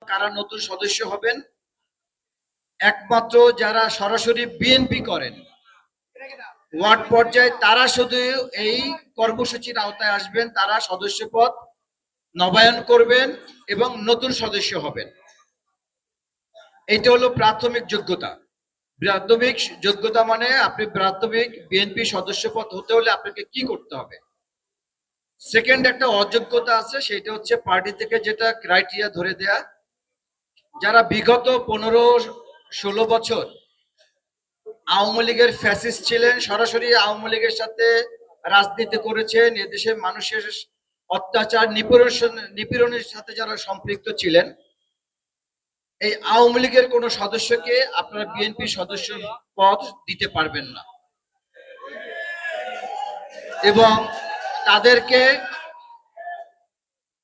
কারা নতুন সদস্য হবেন? একমাত্র যারা সরাসরি বিএনপি করেন ওয়ার্ড পর্যায়ে তারা শুধু এই কর্মসূচির আওতায় আসবেন, তারা সদস্যপদ নবায়ন করবেন এবং নতুন সদস্য হবেন। এইটা হলো প্রাথমিক যোগ্যতা। প্রাথমিক যোগ্যতা মানে আপনি প্রাথমিক বিএনপি সদস্যপদ হতে হলে আপনাকে কি করতে হবে? সেকেন্ড একটা অযোগ্যতা আছে, সেটা হচ্ছে পার্টি থেকে যেটা ক্রাইটেরিয়া ধরে দেয়া, যারা বিগত 15-16 বছর আওয়ামী লীগের ফ্যাসিস্ট ছিলেন, সরাসরি আওয়ামী লীগের সাথে রাজনীতি করেছেন, এদেশে মানুষের অত্যাচার নিপীড়নের সাথে যারা সম্পৃক্ত ছিলেন, এই আওয়ামী লীগের কোন সদস্যকে আপনারা বিএনপি সদস্য পদ দিতে পারবেন না এবং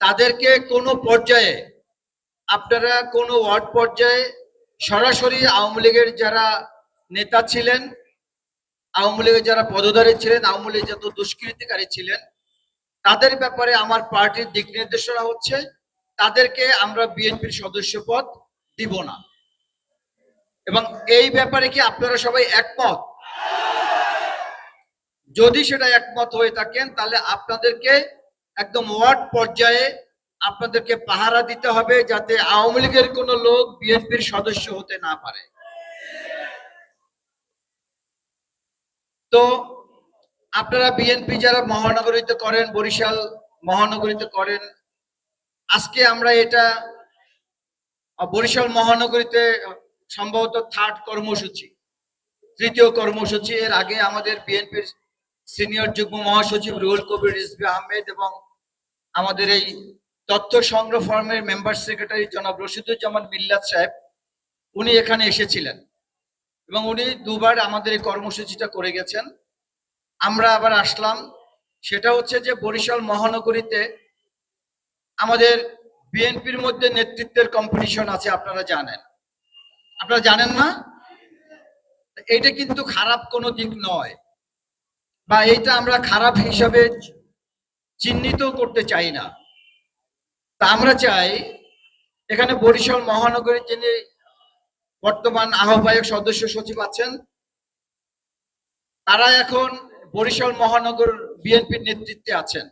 তাদেরকে কোনো পর্যায়ে আপনারা কোনো ওয়ার্ড পর্যায়ে সরাসরি আওয়ামী লীগের যারা নেতা ছিলেন, আওয়ামী লীগের যারা পদধারী ছিলেন, আওয়ামী লীগের যত দুষ্কৃতিকারী ছিলেন, তাদের ব্যাপারে আমার পার্টির দিক নির্দেশনা হচ্ছে তাদেরকে আমরা বিএনপির সদস্য পদ দিব না। এবং এই ব্যাপারে কি আপনারা সবাই একমত? যদি সেটা একমত হয়ে থাকেন তাহলে আপনাদেরকে একদম ওয়ার্ড পর্যায়ে আপনাদেরকে পাহারা দিতে হবে যাতে আওয়ামী লীগের কোনো লোক বিএনপির সদস্য হতে না পারে। তো আপনারা বিএনপি যারা মহানগরীতে করেন, বরিশাল মহানগরীতে করেন, আজকে আমরা এটা বরিশাল মহানগরীতে সম্ভবত তৃতীয় কর্মসূচি। এর আগে আমাদের বিএনপির সিনিয়র যুগ্ম মহাসচিব রুহুল কবির রিজভী আহমেদ এবং আমাদের এই তথ্য সংগ্রহ ফর্মের মেম্বার সেক্রেটারি জনাব রশিদুজ্জামান মিল্লাত সাহেব, উনি এখানে এসেছিলেন এবং উনি দুবার আমাদের এই কর্মসূচিটা করে গেছেন। আমরা আবার আসলাম, সেটা হচ্ছে যে বরিশাল মহানগরীতে আমাদের বিএনপির মধ্যে নেতৃত্বের কম্পিটিশন আছে, আপনারা জানেন না? এটা কিন্তু খারাপ কোনো দিক নয়, বা এইটা আমরা খারাপ হিসাবে চিহ্নিত করতে চাই না। তা আমরা চাই এখানে বরিশাল মহানগরীর যিনি বর্তমান আহ্বায়ক সদস্য সচিব আছেন, তারা এখন বরিশাল মহানগর বিএনপির নেতৃত্বে আছেন।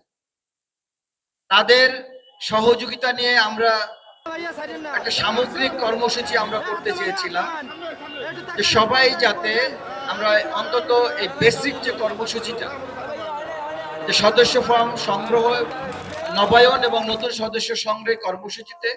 তাদের সহযোগিতা নিয়ে আমরা একটা সামগ্রিক কর্মসূচি আমরা করতে চেয়েছিলাম, যে সবাই যাতে আমরা অন্তত এই বেসিক যে কর্মসূচিটা, যে সদস্য ফর্ম সংগ্রহ, নবায়ন এবং নতুন সদস্য সংগ্রহের কর্মসূচিতে